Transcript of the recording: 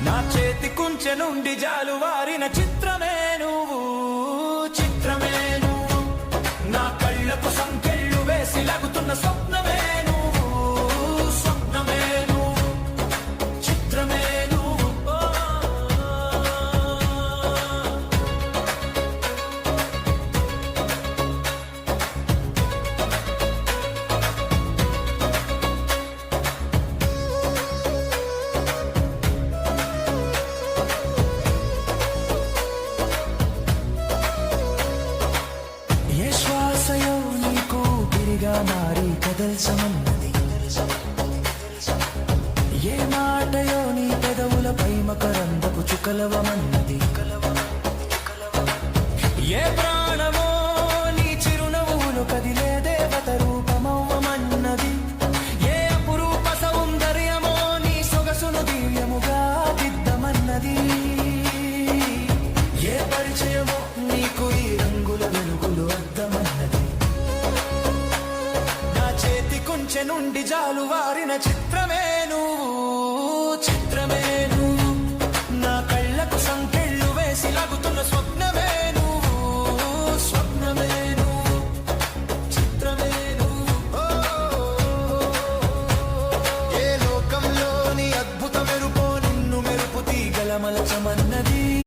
నా చేతి కుంచె నుండి జాలువారిన చిత్రమే నువ్వు, చిత్రమే నువ్వు. నా కళ్ళకు సంకెళ్ళు వేసి లాగుతున్న స్వప్నమే నువ్వు, స్వప్నమే నువ్వు, చిత్రమే నువ్వు. ఏ శ్వాసయో నీకు తిరిగా మారి కదల్చమన్నది, ఏ మాటయో నీ పెదవులపై మకరందపు చుకలవమన్నది, ఏ ప్రాణమో నీ చిరునవ్వులు కదిలే దేవత రూపమవ్వమన్నది, ఏ అపురూప సౌందర్యమో నీ సొగసును దివ్యముగా దిద్దమన్నది, ఏ పరిచయమో నీకు ఈ రంగుల వెలుగులు అద్దమన్నది. నా చేతి కుంచె నుండి జాలువారిన చిత్రమే నువ్వు, చిత్రమే